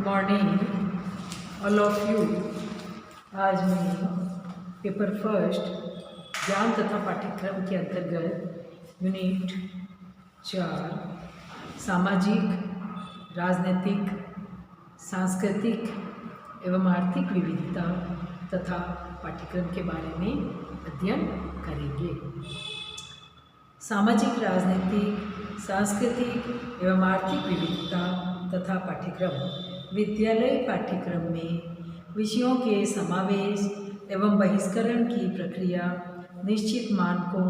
Morning all of you. आज मैं paper first ज्ञान तथा पाठ्यक्रम के अंतर्गत यूनिट 4 सामाजिक, राजनीतिक, सांस्कृतिक एवं आर्थिक विविधता तथा पाठ्यक्रम के बारे में अध्ययन करेंगे। सामाजिक, राजनीतिक, सांस्कृतिक एवं आर्थिक विविधता तथा पाठ्यक्रम विद्यालय पाठ्यक्रम में विषयों के समावेश एवं बहिष्करण की प्रक्रिया निश्चित मानकों,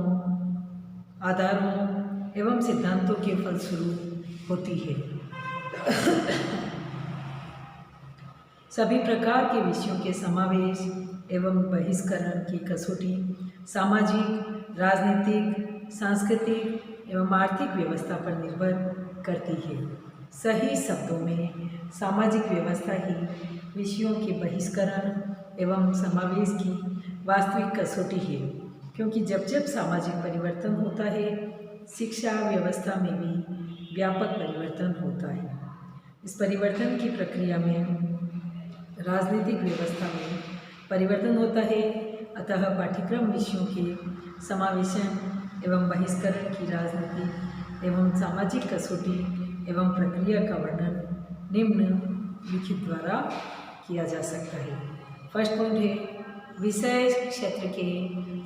आधारों एवं सिद्धांतों के फलस्वरूप होती है। सभी प्रकार के विषयों के समावेश एवं बहिष्करण की कसौटी सामाजिक, राजनीतिक, सांस्कृतिक एवं आर्थिक व्यवस्था पर निर्भर करती है। सही शब्दों में सामाजिक व्यवस्था ही विषयों के बहिष्करण एवं समावेश की वास्तविक कसौटी है, क्योंकि जब जब सामाजिक परिवर्तन होता है, शिक्षा व्यवस्था में भी व्यापक परिवर्तन होता है। इस परिवर्तन की प्रक्रिया में राजनीतिक व्यवस्था में परिवर्तन होता है, अतः पाठ्यक्रम विषयों के समावेशन एवं बहिष्करण की राजनीतिक एवं सामाजिक कसौटी एवं प्रक्रिया का वर्णन निम्नलिखित द्वारा किया जा सकता है। फर्स्ट पॉइंट है विषय क्षेत्र के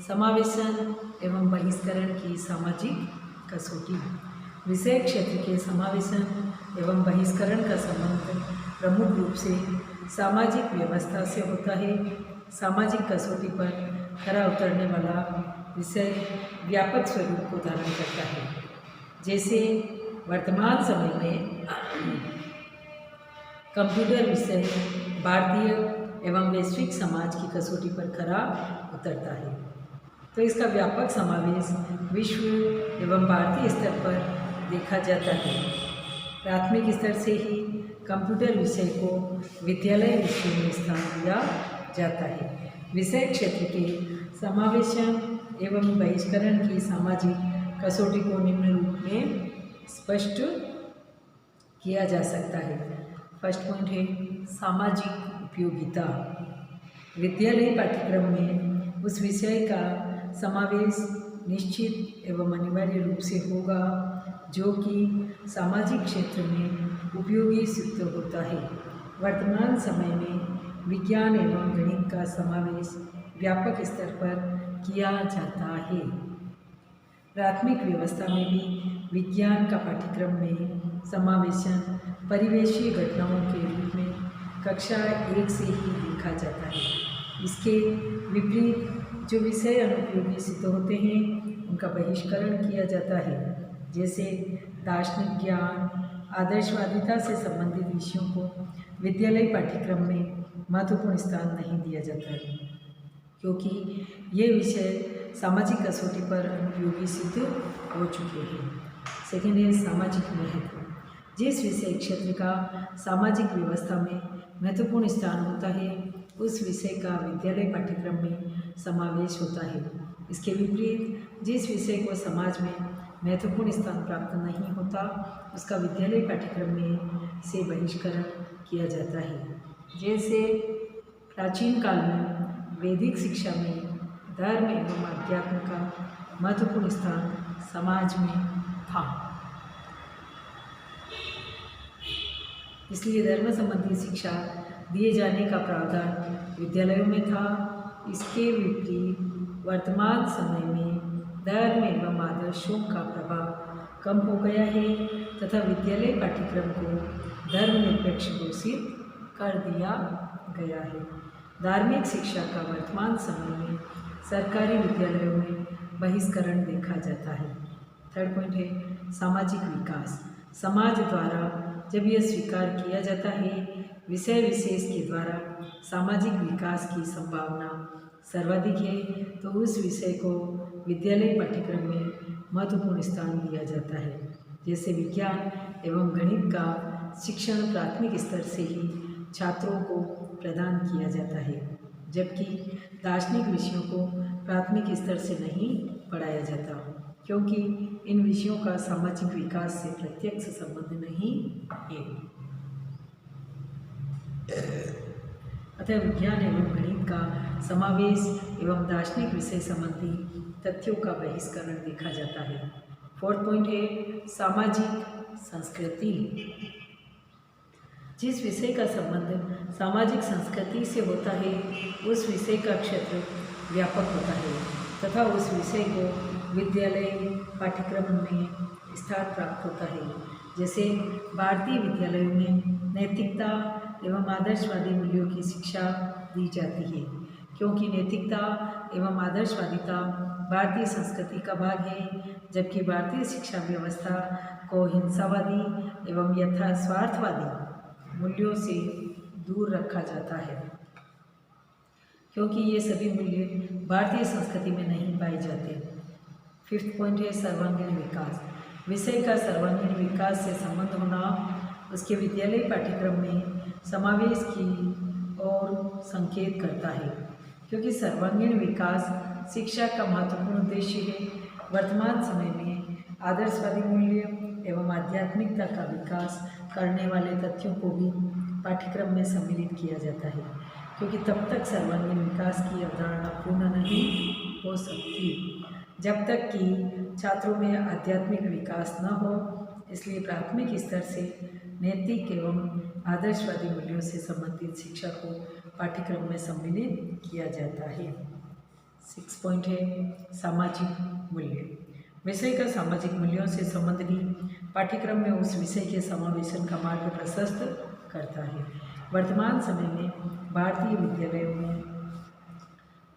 समावेशन एवं बहिष्करण की सामाजिक कसौटी। विषय क्षेत्र के समावेशन एवं बहिष्करण का संबंध प्रमुख रूप से सामाजिक व्यवस्था से होता है। सामाजिक कसौटी पर खरा उतरने वाला विषय व्यापक स्वरूप को धारण करता है, जैसे वर्तमान समय में कंप्यूटर विषय भारतीय एवं वैश्विक समाज की कसौटी पर खरा उतरता है। तो इसका व्यापक समावेश विश्व एवं भारतीय स्तर पर देखा जाता है। प्राथमिक स्तर से ही कंप्यूटर विषय को विद्यालय विषय में स्थान दिया जाता है। विषय क्षेत्र के समावेशन एवं बहिष्करण की सामाजिक कसौटी को निम्न रूप में स्पष्ट किया जा सकता है। फर्स्ट पॉइंट है सामाजिक उपयोगिता। विद्यालय पाठ्यक्रम में उस विषय का समावेश निश्चित एवं अनिवार्य रूप से होगा जो कि सामाजिक क्षेत्र में उपयोगी सिद्ध होता है। वर्तमान समय में विज्ञान एवं गणित का समावेश व्यापक स्तर पर किया जाता है। प्राथमिक व्यवस्था में भी विज्ञान का पाठ्यक्रम में समावेशन परिवेशीय घटनाओं के रूप में कक्षा 1 से ही देखा जाता है। इसके विपरीत जो विषय अनुपयोगी सिद्ध होते हैं उनका बहिष्करण किया जाता है, जैसे दार्शनिक ज्ञान, आदर्शवादिता से संबंधित विषयों को विद्यालय पाठ्यक्रम में महत्वपूर्ण स्थान नहीं दिया जाता है, क्योंकि ये विषय सामाजिक कसौटी पर अनुपयोगी सिद्ध हो चुके हैं। सेकेंड है सामाजिक महत्व। जिस विषय क्षेत्र का सामाजिक व्यवस्था में महत्वपूर्ण स्थान होता है, उस विषय का विद्यालय पाठ्यक्रम में समावेश होता है। इसके विपरीत जिस विषय को समाज में महत्वपूर्ण स्थान प्राप्त नहीं होता, उसका विद्यालय पाठ्यक्रम में से बहिष्करण किया जाता है। जैसे प्राचीन काल में वैदिक शिक्षा में धर्म एवं अध्यात्म का महत्वपूर्ण स्थान समाज में था, इसलिए धर्म संबंधी शिक्षा दिए जाने का प्रावधान विद्यालयों में था। इसके विपरीत वर्तमान समय में धर्म एवं आदर्शों का प्रभाव कम हो गया है तथा विद्यालय पाठ्यक्रम को धर्मनिरपेक्ष घोषित कर दिया गया है। धार्मिक शिक्षा का वर्तमान समय में सरकारी विद्यालयों में बहिष्करण देखा जाता है। थर्ड पॉइंट है सामाजिक विकास। समाज द्वारा जब यह स्वीकार किया जाता है विषय विशेष के द्वारा सामाजिक विकास की संभावना सर्वाधिक है, तो उस विषय को विद्यालय पाठ्यक्रम में महत्वपूर्ण स्थान दिया जाता है। जैसे विज्ञान एवं गणित का शिक्षण प्राथमिक स्तर से ही छात्रों को प्रदान किया जाता है, जबकि दार्शनिक विषयों को प्राथमिक स्तर से नहीं पढ़ाया जाता, क्योंकि इन विषयों का सामाजिक विकास से प्रत्यक्ष संबंध नहीं है। अतः विज्ञान एवं गणित का समावेश एवं दार्शनिक विषय संबंधी तथ्यों का बहिष्करण देखा जाता है। फोर्थ पॉइंट है सामाजिक संस्कृति। जिस विषय का संबंध सामाजिक संस्कृति से होता है उस विषय का क्षेत्र व्यापक होता है तथा उस विषय को विद्यालय पाठ्यक्रम में स्थान प्राप्त होता है। जैसे भारतीय विद्यालयों में नैतिकता एवं आदर्शवादी मूल्यों की शिक्षा दी जाती है, क्योंकि नैतिकता एवं आदर्शवादिता भारतीय संस्कृति का भाग है, जबकि भारतीय शिक्षा व्यवस्था को हिंसावादी एवं यथा स्वार्थवादी मूल्यों से दूर रखा जाता है, क्योंकि ये सभी मूल्य भारतीय संस्कृति में नहीं पाए जाते। फिफ्थ पॉइंट है सर्वांगीण विकास। विषय का सर्वांगीण विकास से संबंध होना उसके विद्यालय पाठ्यक्रम में समावेश की ओर संकेत करता है, क्योंकि सर्वांगीण विकास शिक्षा का महत्वपूर्ण उद्देश्य है। वर्तमान समय में आदर्शवादी मूल्य एवं आध्यात्मिकता का विकास करने वाले तथ्यों को भी पाठ्यक्रम में सम्मिलित किया जाता है, क्योंकि तब तक सर्वांगीण विकास की अवधारणा पूर्ण नहीं हो सकती जब तक कि छात्रों में आध्यात्मिक विकास न हो। इसलिए प्राथमिक स्तर से नैतिक एवं आदर्शवादी मूल्यों से संबंधित शिक्षा को पाठ्यक्रम में सम्मिलित किया जाता है। 6 पॉइंट है सामाजिक मूल्य। विषय का सामाजिक मूल्यों से संबंध भी पाठ्यक्रम में उस विषय के समावेशन का मार्ग प्रशस्त करता है। वर्तमान समय में भारतीय विद्यालयों में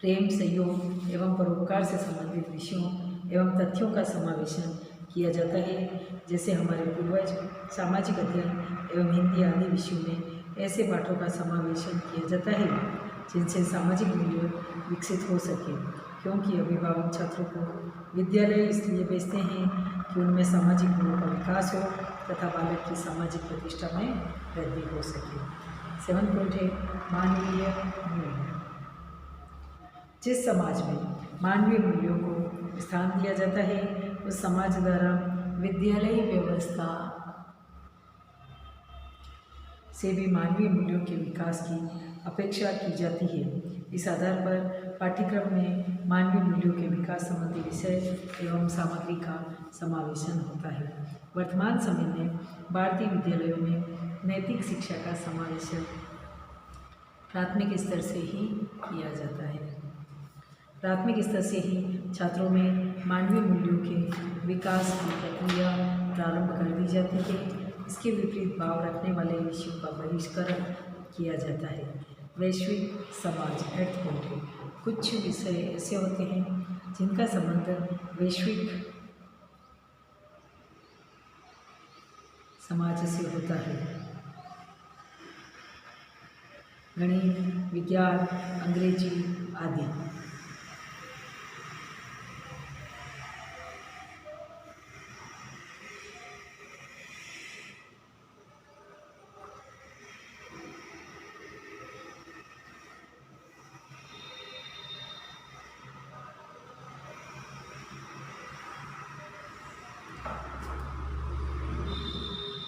प्रेम, सहयोग एवं परोपकार से संबंधित विषयों एवं तथ्यों का समावेशन किया जाता है। जैसे हमारे पूर्वज सामाजिक अध्ययन एवं हिंदी आदि विषयों में ऐसे पाठों का समावेशन किया जाता है जिनसे सामाजिक मूल्य विकसित हो सके, क्योंकि अभिभावक छात्रों को विद्यालय इसलिए भेजते हैं कि उनमें सामाजिक मूल्यों का विकास हो तथा बालक की सामाजिक प्रतिष्ठा में वृद्धि हो सके। 7 पॉइंट है मानवीय मूल्य। जिस समाज में मानवीय मूल्यों को स्थान दिया जाता है उस समाज द्वारा विद्यालय व्यवस्था से भी मानवीय मूल्यों के विकास की अपेक्षा की जाती है। इस आधार पर पाठ्यक्रम में मानवीय मूल्यों के विकास संबंधी विषय एवं सामग्री का समावेशन होता है। वर्तमान समय में भारतीय विद्यालयों में नैतिक शिक्षा का समावेशन प्राथमिक स्तर से ही किया जाता है। प्राथमिक स्तर से ही छात्रों में मानवीय मूल्यों के विकास की प्रक्रिया प्रारंभ कर दी जाती है। इसके विपरीत भाव रखने वाले विषयों का बहिष्करण किया जाता है। वैश्विक समाज 8 पॉइंट है। कुछ विषय ऐसे होते हैं जिनका संबंध वैश्विक समाज से होता है। गणित, विज्ञान, अंग्रेजी आदि।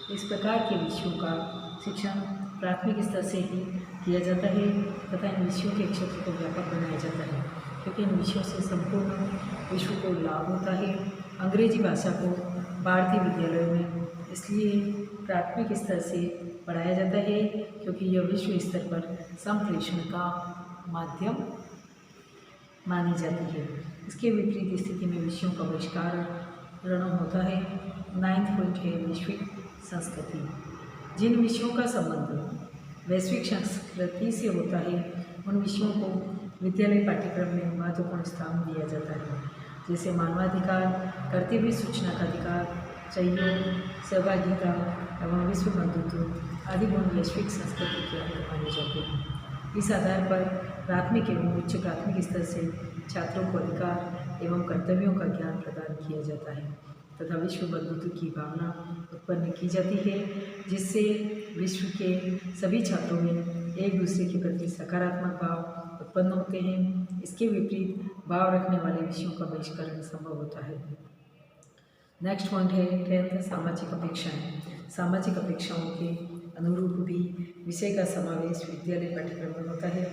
इस प्रकार के विषयों का शिक्षण प्राथमिक स्तर से ही किया जाता है तथा इन विषयों के क्षेत्र को व्यापक बनाया जाता है, क्योंकि इन विषयों से संपूर्ण विश्व को लाभ होता है। अंग्रेजी भाषा को भारतीय विद्यालयों में इसलिए प्राथमिक स्तर से पढ़ाया जाता है क्योंकि यह विश्व स्तर पर संप्रेषण का माध्यम मानी जाती है। इसके विपरीत स्थिति में विषयों का बहिष्करण होता है। 9 पॉइंट है वैश्विक संस्कृति। जिन विषयों का संबंध वैश्विक संस्कृति से होता है उन विषयों को विद्यालय पाठ्यक्रम में महत्वपूर्ण स्थान दिया जाता है, जैसे मानवाधिकार, कर्तव्य सूचना का अधिकार, सहयोग, सहभागिता एवं विश्व बंधुत्व आदि गुण वैश्विक संस्कृति के अंग माने जाते हैं। इस आधार पर प्राथमिक एवं उच्च प्राथमिक स्तर से छात्रों को अधिकार एवं कर्तव्यों का ज्ञान प्रदान किया जाता है तथा विश्व बंधुत्व की भावना उत्पन्न की जाती है, जिससे विश्व के सभी छात्रों में एक दूसरे के प्रति सकारात्मक भाव उत्पन्न होते हैं। इसके विपरीत भाव रखने वाले विषयों का बहिष्करण संभव होता है। नेक्स्ट पॉइंट है 10th सामाजिक अपेक्षाएं। सामाजिक अपेक्षाओं के अनुरूप भी विषय का समावेश विद्यालय पाठ्यक्रम में होता है।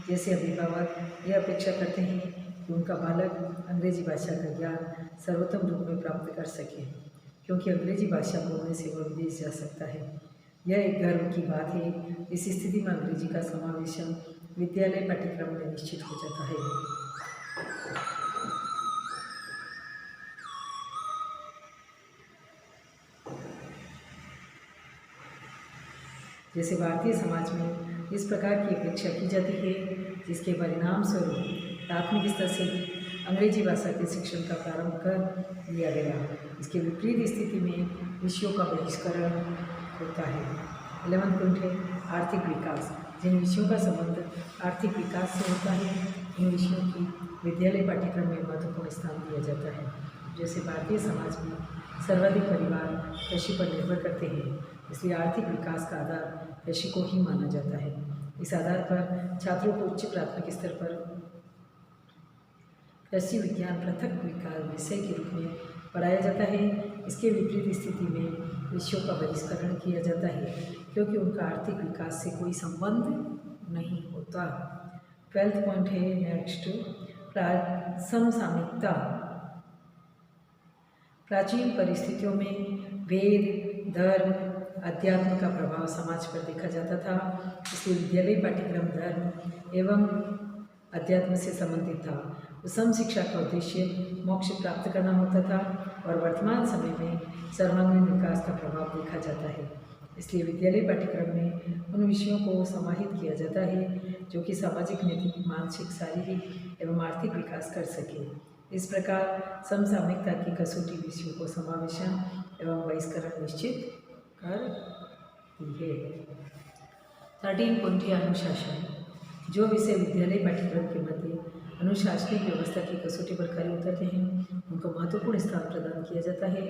जैसे अभिभावक यह अपेक्षा करते हैं कि उनका बालक अंग्रेजी भाषा का ज्ञान सर्वोत्तम रूप में प्राप्त कर सके, क्योंकि अंग्रेजी भाषा बोलने से वह विदेश जा सकता है। यह एक गर्व की बात है। इस स्थिति में अंग्रेजी का समावेशन विद्यालय पाठ्यक्रम में निश्चित हो जाता है। जैसे भारतीय समाज में इस प्रकार की अपेक्षा की जाती है, जिसके परिणाम स्वरूप प्राथमिक स्तर से अंग्रेजी भाषा के शिक्षण का प्रारंभ कर दिया गया। इसके विपरीत स्थिति में विषयों का बहिष्करण होता है। 11 पॉइंट है आर्थिक विकास। जिन विषयों का संबंध आर्थिक विकास से होता है, इन विषयों की विद्यालय पाठ्यक्रम में महत्वपूर्ण स्थान दिया जाता है। जैसे भारतीय समाज में सर्वाधिक परिवार कृषि पर निर्भर करते हैं, इसलिए आर्थिक विकास का आधार कृषि को ही माना जाता है। इस आधार पर छात्रों को उच्च प्राथमिक स्तर पर कृषि विज्ञान पृथक विषय के रूप में पढ़ाया जाता है। इसके विपरीत स्थिति में विषयों का बहिष्करण किया जाता है, क्योंकि उनका आर्थिक विकास से कोई संबंध नहीं होता। 12 पॉइंट है नेक्स्ट समसामयिकता। प्राचीन परिस्थितियों में वेद, धर्म, अध्यात्म का प्रभाव समाज पर देखा जाता था, इसलिए विद्यालय पाठ्यक्रम धर्म एवं अध्यात्म से संबंधित था। सम शिक्षा का उद्देश्य मोक्ष प्राप्त करना होता था और वर्तमान समय में सर्वांगीण विकास का प्रभाव देखा जाता है। इसलिए विद्यालय पाठ्यक्रम में उन विषयों को समाहित किया जाता है जो कि सामाजिक, नैतिक, मानसिक, शारीरिक एवं आर्थिक विकास कर सके। इस प्रकार समसामयिकता की कसौटी विषयों को समावेशन एवं बहिष्करण निश्चित करती है। 13 पॉइंट है अनुशासन। जो विषय विद्यालय पाठ्यक्रम के मध्य अनुशासनिक व्यवस्था की कसौटी पर खरे उतरते हैं, उनको महत्वपूर्ण स्थान प्रदान किया जाता है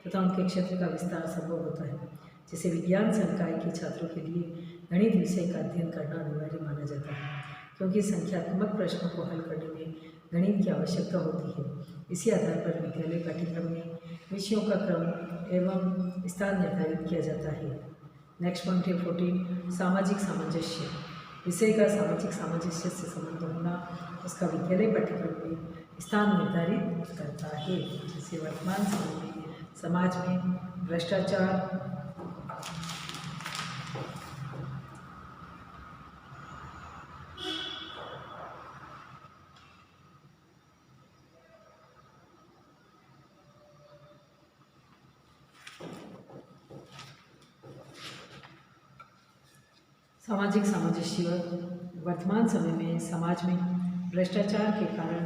तथा उनके क्षेत्र का विस्तार संभव होता है। जैसे विज्ञान संकाय के छात्रों के लिए गणित विषय का अध्ययन करना अनिवार्य माना जाता है, क्योंकि संख्यात्मक प्रश्नों को हल करने में गणित की आवश्यकता होती है। इसी आधार पर विद्यालय पाठ्यक्रम में विषयों का क्रम एवं स्थान निर्धारित किया जाता है। नेक्स्ट पॉइंट है 14 सामाजिक सामंजस्य। विषय का सामाजिक सामंजस्य से संबंध होना उसका विद्यालय पाठ्यक्रम में स्थान निर्धारित करता है। जैसे वर्तमान समय में समाज में भ्रष्टाचार, सामाजिक सामंजस्य वर्तमान समय में समाज में भ्रष्टाचार के कारण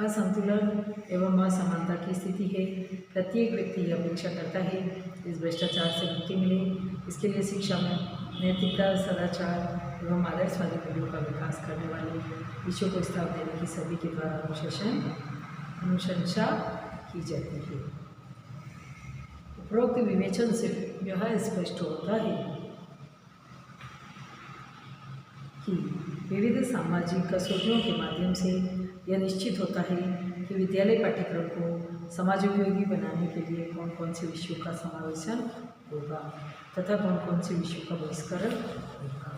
असंतुलन एवं असमानता की स्थिति है। प्रत्येक व्यक्ति यह अपेक्षा करता है इस भ्रष्टाचार से मुक्ति मिले। इसके लिए शिक्षा में नैतिकता, सदाचार एवं आदर्शवादी मूल्यों का विकास करने वाले विषयों को स्थान देने की सभी के द्वारा अनुशंसा की जाती है। उपरोक्त विवेचन से यह स्पष्ट होता है कि विविध सामाजिक कसौटियों के माध्यम से यह निश्चित होता है कि विद्यालय पाठ्यक्रम को समाजोपयोगी बनाने के लिए कौन कौन से विषयों का समावेशन होगा तथा कौन कौन से विषयों का बहिष्करण होगा।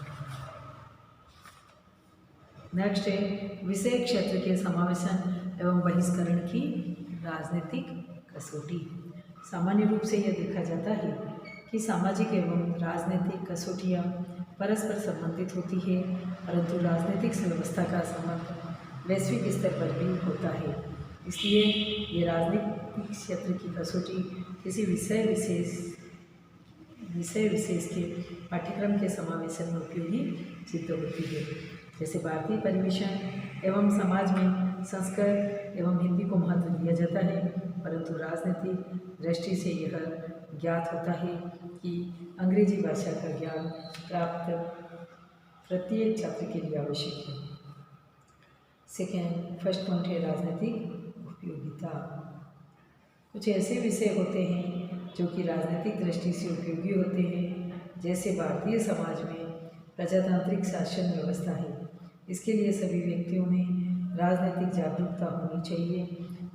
नेक्स्ट है विषय क्षेत्र के समावेशन एवं बहिष्करण की राजनीतिक कसौटी। सामान्य रूप से यह देखा जाता है कि सामाजिक एवं राजनीतिक कसौटियाँ परस्पर संबंधित होती है, परंतु राजनीतिक व्यवस्था का संबंध वैश्विक स्तर पर भी होता है। इसलिए ये राजनीतिक क्षेत्र की कसौटी किसी विषय विशेष के पाठ्यक्रम के समावेशन में उपयोगी सिद्ध होती है। जैसे भारतीय परिवेशन एवं समाज में संस्कृत एवं हिंदी को महत्व दिया जाता है, परंतु राजनीतिक दृष्टि से यह ज्ञात होता है कि अंग्रेजी भाषा का ज्ञान प्राप्त प्रत्येक छात्र के लिए आवश्यक है। फर्स्ट पॉइंट है राजनीतिक उपयोगिता। कुछ ऐसे विषय होते हैं जो कि राजनीतिक दृष्टि से उपयोगी होते हैं, जैसे भारतीय समाज में प्रजातांत्रिक शासन व्यवस्था है। इसके लिए सभी व्यक्तियों में राजनीतिक जागरूकता होनी चाहिए,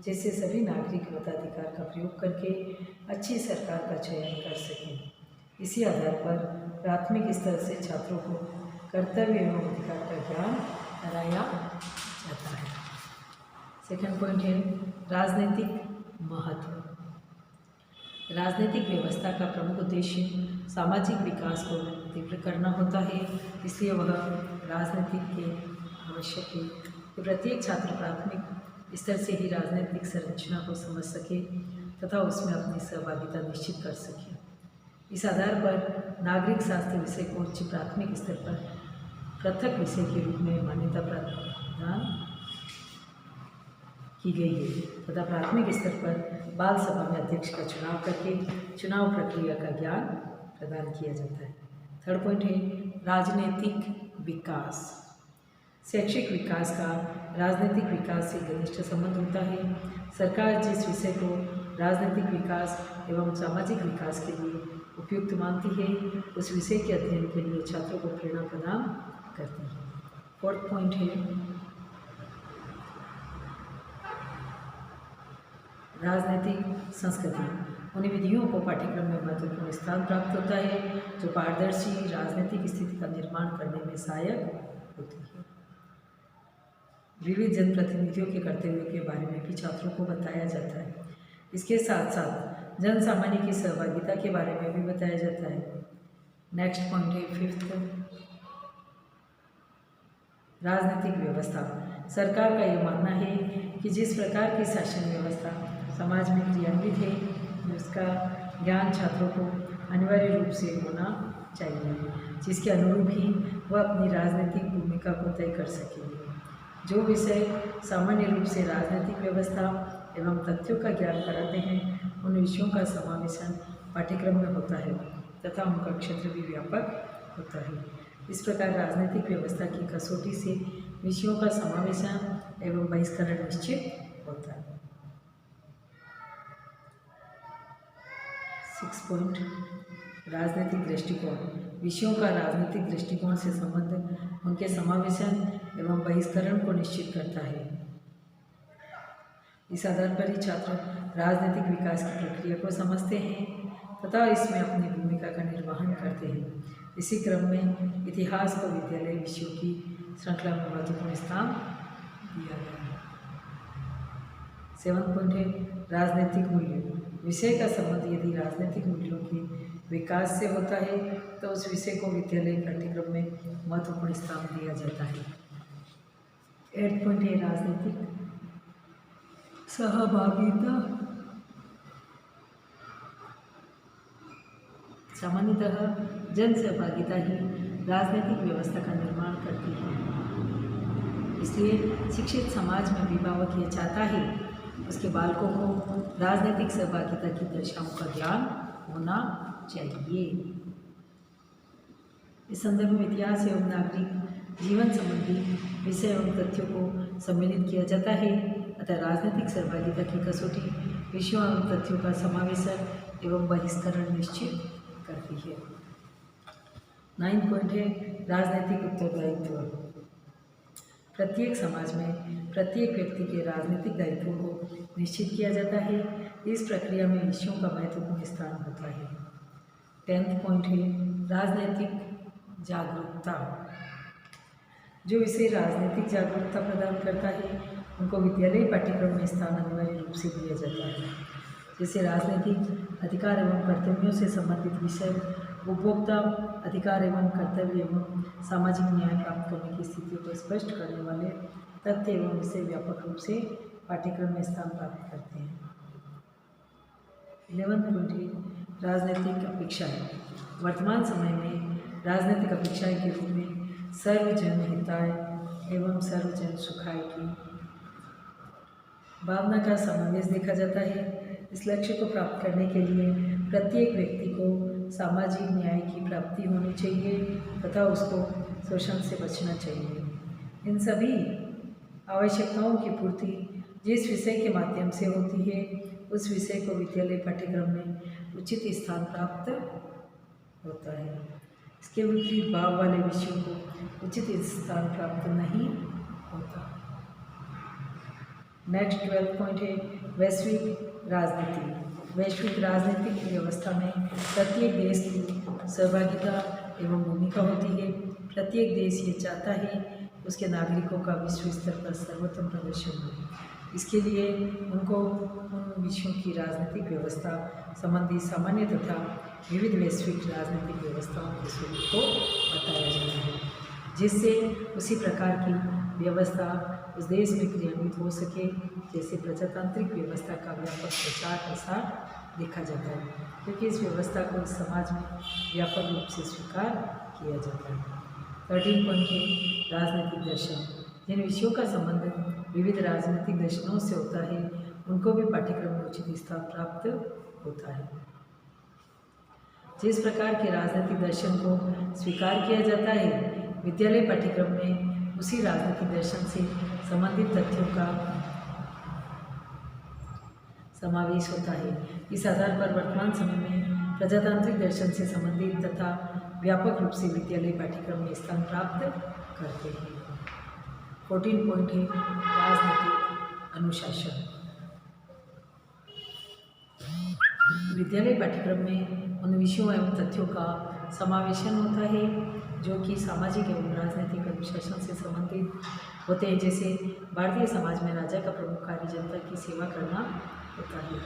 जिससे सभी नागरिक मताधिकार का प्रयोग करके अच्छी सरकार का चयन कर सकें। इसी आधार पर प्राथमिक स्तर से छात्रों को कर्तव्य एवं अधिकार का ज्ञान कराया जाता है। सेकंड पॉइंट है राजनीतिक महत्व। राजनीतिक व्यवस्था का प्रमुख उद्देश्य सामाजिक विकास को तीव्र करना होता है, इसलिए वह राजनीतिक के आवश्यक है कि प्रत्येक छात्र प्राथमिक स्तर से ही राजनीतिक संरचना को समझ सके तथा उसमें अपनी सहभागिता निश्चित कर सके। इस आधार पर नागरिक शास्त्र विषय को उच्च प्राथमिक स्तर पर पृथक विषय के रूप में मान्यता प्रदान की गई है तथा प्राथमिक स्तर पर बाल सभा में अध्यक्ष का चुनाव करके चुनाव प्रक्रिया का ज्ञान प्रदान किया जाता है। थर्ड पॉइंट है राजनीतिक विकास। शैक्षिक विकास का राजनीतिक विकास से घनिष्ठ संबंध होता है। सरकार जिस विषय को राजनीतिक विकास एवं सामाजिक विकास के लिए उपयुक्त मानती है उस विषय के अध्ययन के लिए छात्रों को प्रेरणा प्रदान करती है। फोर्थ पॉइंट है राजनीतिक संस्कृति। उन विधियों को पाठ्यक्रम में महत्वपूर्ण स्थान प्राप्त होता है जो पारदर्शी राजनीतिक स्थिति का निर्माण करने में सहायक होती है। विविध जनप्रतिनिधियों के कर्तव्यों के बारे में भी छात्रों को बताया जाता है। इसके साथ साथ जन सामान्य की सहभागिता के बारे में भी बताया जाता है। नेक्स्ट पॉइंट है फिफ्थ राजनीतिक व्यवस्था। सरकार का यह मानना है कि जिस प्रकार की शासन व्यवस्था समाज में क्रियान्वित है उसका ज्ञान छात्रों को अनिवार्य रूप से होना चाहिए, जिसके अनुरूप ही वह अपनी राजनीतिक भूमिका को तय कर सकेंगे। जो विषय सामान्य रूप से राजनीतिक व्यवस्था एवं तथ्यों का ज्ञान कराते हैं उन विषयों का समावेशन पाठ्यक्रम में होता है तथा उनका क्षेत्र भी व्यापक होता है। इस प्रकार राजनीतिक व्यवस्था की कसौटी से विषयों का समावेशन एवं बहिष्करण निश्चित होता है। 6 पॉइंट राजनीतिक दृष्टिकोण। विषयों का राजनीतिक दृष्टिकोण से संबंध उनके समावेशन एवं बहिष्करण को निश्चित करता है। इस आधार पर ही छात्र राजनीतिक विकास की प्रक्रिया को समझते हैं तथा इसमें अपनी भूमिका का निर्वहन करते हैं। इसी क्रम में इतिहास को विद्यालय विषयों की श्रृंखला में महत्वपूर्ण स्थान दिया गया है। 7 पॉइंट है राजनीतिक मूल्य। विषय का संबंध यदि राजनीतिक मूल्यों के विकास से होता है तो उस विषय को विद्यालय पाठ्यक्रम में महत्वपूर्ण स्थान दिया जाता है। 8 पॉइंट है राजनीतिक सहभागिता। सामान्यतः जन सहभागिता ही राजनीतिक व्यवस्था का निर्माण करती है। इसलिए शिक्षित समाज में अभिभावक ये चाहता है उसके बालकों को राजनीतिक सहभागिता की दशाओं का ज्ञान होना चाहिए। इस संदर्भ में इतिहास एवं नागरिक जीवन संबंधी विषय एवं तथ्यों को सम्मिलित किया जाता है अतः राजनीतिक सहभागिता की कसौटी विषयों एवं तथ्यों का समावेशन एवं बहिष्करण निश्चित करती है। 9 पॉइंट है राजनीतिक उत्तरदायित्व। प्रत्येक समाज में प्रत्येक व्यक्ति के राजनीतिक दायित्वों को निश्चित किया जाता है। इस प्रक्रिया में विषयों का महत्वपूर्ण स्थान होता है। 10 पॉइंट है राजनीतिक जागरूकता। जो विषय राजनीतिक जागरूकता प्रदान करता है उनको विद्यालय पाठ्यक्रम में स्थान अनिवार्य रूप से दिया जाता है। जैसे राजनीतिक अधिकार एवं कर्तव्यों से संबंधित विषय, उपभोक्ता अधिकार एवं कर्तव्य एवं सामाजिक न्याय प्राप्त करने की स्थितियों को स्पष्ट करने वाले तथ्य एवं विषय व्यापक रूप से पाठ्यक्रम में स्थान प्राप्त करते हैं। 11 पॉइंट है राजनीतिक अपेक्षाएं। वर्तमान समय में राजनीतिक अपेक्षाएं के रूप में सर्वजन हिताय एवं सर्वजन सुखाय की भावना का समावेश देखा जाता है। इस लक्ष्य को प्राप्त करने के लिए प्रत्येक व्यक्ति को सामाजिक न्याय की प्राप्ति होनी चाहिए तथा उसको शोषण से बचना चाहिए। इन सभी आवश्यकताओं की पूर्ति जिस विषय के माध्यम से होती है उस विषय को विद्यालय पाठ्यक्रम में उचित स्थान प्राप्त होता है। इसके विपरीत भाव वाले विषयों को उचित स्थान प्राप्त नहीं होता। नेक्स्ट 12 पॉइंट है वैश्विक राजनीति। वैश्विक राजनीतिक व्यवस्था में प्रत्येक देश की सहभागिता एवं भूमिका होती है। प्रत्येक देश ये चाहता है उसके नागरिकों का विश्व स्तर पर सर्वोत्तम प्रदर्शन हो। इसके लिए उनको उन विषयों की राजनीतिक व्यवस्था संबंधी सामान्य तथा विविध वैश्विक राजनीतिक व्यवस्थाओं के स्वरूप को बताया जाना है, जिससे उसी प्रकार की व्यवस्था उस देश में क्रियान्वित हो सके। जैसे प्रजातांत्रिक व्यवस्था का व्यापक प्रचार प्रसार देखा जाता है, क्योंकि इस व्यवस्था को इस समाज में व्यापक रूप से स्वीकार किया जाता है। 13 पॉइंट है राजनीतिक दर्शन। जिन विषयों का संबंध विविध राजनीतिक दर्शनों से होता है उनको भी पाठ्यक्रम में उचित स्थान प्राप्त होता है। जिस प्रकार के राजनीतिक दर्शन को स्वीकार किया जाता है, विद्यालय पाठ्यक्रम में उसी राजनीतिक दर्शन से संबंधित तथ्यों का समावेश होता है। इस आधार पर वर्तमान समय में प्रजातांत्रिक दर्शन से संबंधित तथा व्यापक रूप से विद्यालय पाठ्यक्रम में स्थान प्राप्त करते हैं। 14 पॉइंट है राजनीतिक अनुशासन। विद्यालय पाठ्यक्रम में उन विषयों एवं तथ्यों का समावेशन होता है जो कि सामाजिक एवं राजनीतिक अनुशासन से संबंधित होते हैं। जैसे भारतीय समाज में राजा का प्रमुख कार्य जनता की सेवा करना होता है।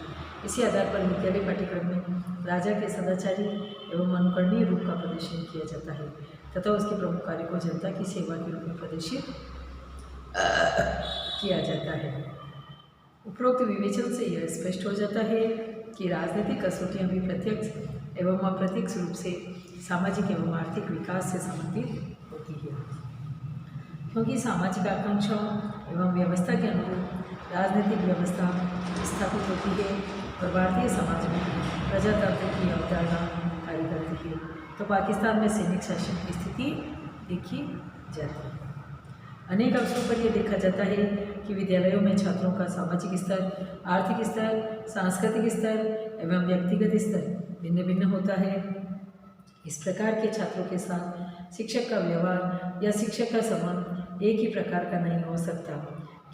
इसी आधार पर विद्यालय पाठ्यक्रम में राजा के सदाचारी एवं अनुकरणीय रूप का प्रदर्शन किया जाता है तथा उसके प्रमुख कार्य को जनता की सेवा के रूप में प्रदर्शित किया जाता है। उपरोक्त विवेचन से यह स्पष्ट हो जाता है कि राजनीतिक कसौटियाँ भी प्रत्यक्ष एवं अप्रत्यक्ष रूप से सामाजिक एवं आर्थिक विकास से संबंधित होती है, क्योंकि सामाजिक आकांक्षाओं एवं व्यवस्था के अनुरूप राजनीतिक व्यवस्था स्थापित होती है और भारतीय समाज में प्रजातंत्र की अवधारणा कार्य करती है, तो पाकिस्तान में सैनिक शासन की स्थिति देखी जाती है। अनेक अवसरों पर यह देखा जाता है कि विद्यालयों में छात्रों का सामाजिक स्तर, आर्थिक स्तर, सांस्कृतिक स्तर एवं व्यक्तिगत स्तर भिन्न भिन्न होता है। इस प्रकार के छात्रों के साथ शिक्षक का व्यवहार या शिक्षक का संबंध एक ही प्रकार का नहीं हो सकता,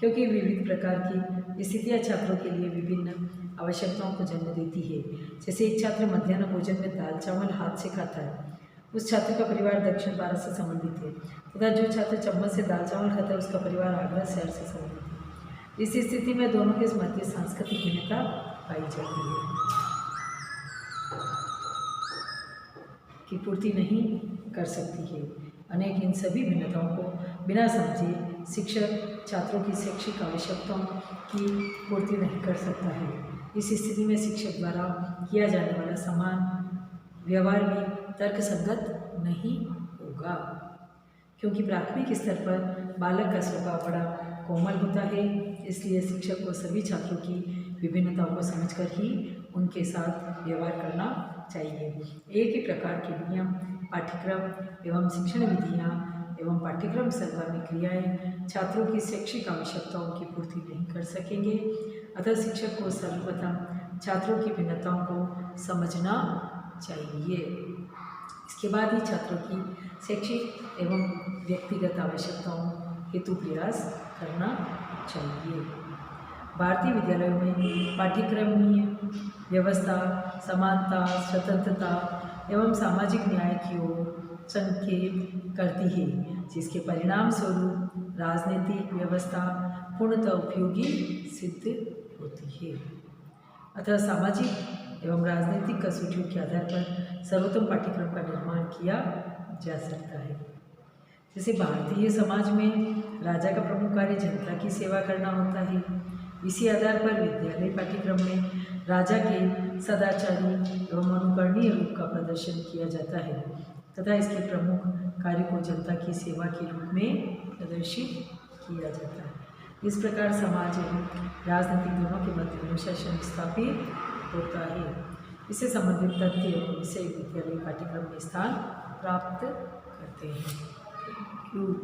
क्योंकि विविध प्रकार की स्थितियाँ छात्रों के लिए विभिन्न आवश्यकताओं को जन्म देती है। जैसे एक छात्र मध्याह्न भोजन में दाल चावल हाथ से खाता है, उस छात्र का परिवार दक्षिण भारत से संबंधित है, तथा जो छात्र चम्मच से दाल चावल खाता है उसका परिवार आगरा शहर से संबंधित है। इस स्थिति में दोनों के मध्य सांस्कृतिक भिन्नता पाई जाती है की पूर्ति नहीं कर सकती है। अनेक इन सभी भिन्नताओं को बिना समझे शिक्षक छात्रों की शैक्षिक आवश्यकताओं की पूर्ति नहीं कर सकता है। इस स्थिति में शिक्षक द्वारा किया जाने वाला समान व्यवहार भी तर्कसंगत नहीं होगा, क्योंकि प्राथमिक स्तर पर बालक का स्वभाव बड़ा कोमल होता है। इसलिए शिक्षक को सभी छात्रों की विभिन्नताओं को समझकर ही उनके साथ व्यवहार करना चाहिए। एक ही प्रकार के नियम, पाठ्यक्रम एवं शिक्षण विधियाँ एवं पाठ्यक्रम सर्गामी क्रियाएं छात्रों की शैक्षिक आवश्यकताओं की पूर्ति नहीं कर सकेंगे। अतः शिक्षक को सर्वप्रथम छात्रों की भिन्नताओं को समझना चाहिए। इसके बाद ही छात्रों की शैक्षिक एवं व्यक्तिगत आवश्यकताओं हेतु प्रयास करना चाहिए। भारतीय विद्यालयों में पाठ्यक्रमीय व्यवस्था समानता, स्वतंत्रता एवं सामाजिक न्याय की ओर संकेत करती है, जिसके परिणाम स्वरूप राजनीतिक व्यवस्था पूर्णतः उपयोगी सिद्ध होती है। अतः सामाजिक एवं राजनीतिक कसौटियों के आधार पर सर्वोत्तम पाठ्यक्रम का निर्माण किया जा सकता है। जैसे भारतीय समाज में राजा का प्रमुख कार्य जनता की सेवा करना होता है। इसी आधार पर विद्यालय पाठ्यक्रम में राजा के सदाचारी एवं अनुकरणीय रूप का प्रदर्शन किया जाता है तथा इसके प्रमुख कार्य को जनता की सेवा के रूप में प्रदर्शित किया जाता है। इस प्रकार समाज एवं राजनीतिक दोनों के मध्य अनुशासन स्थापित होता है। इससे संबंधित तथ्य एवं विषय विद्यालय पाठ्यक्रम में स्थान प्राप्त करते हैं।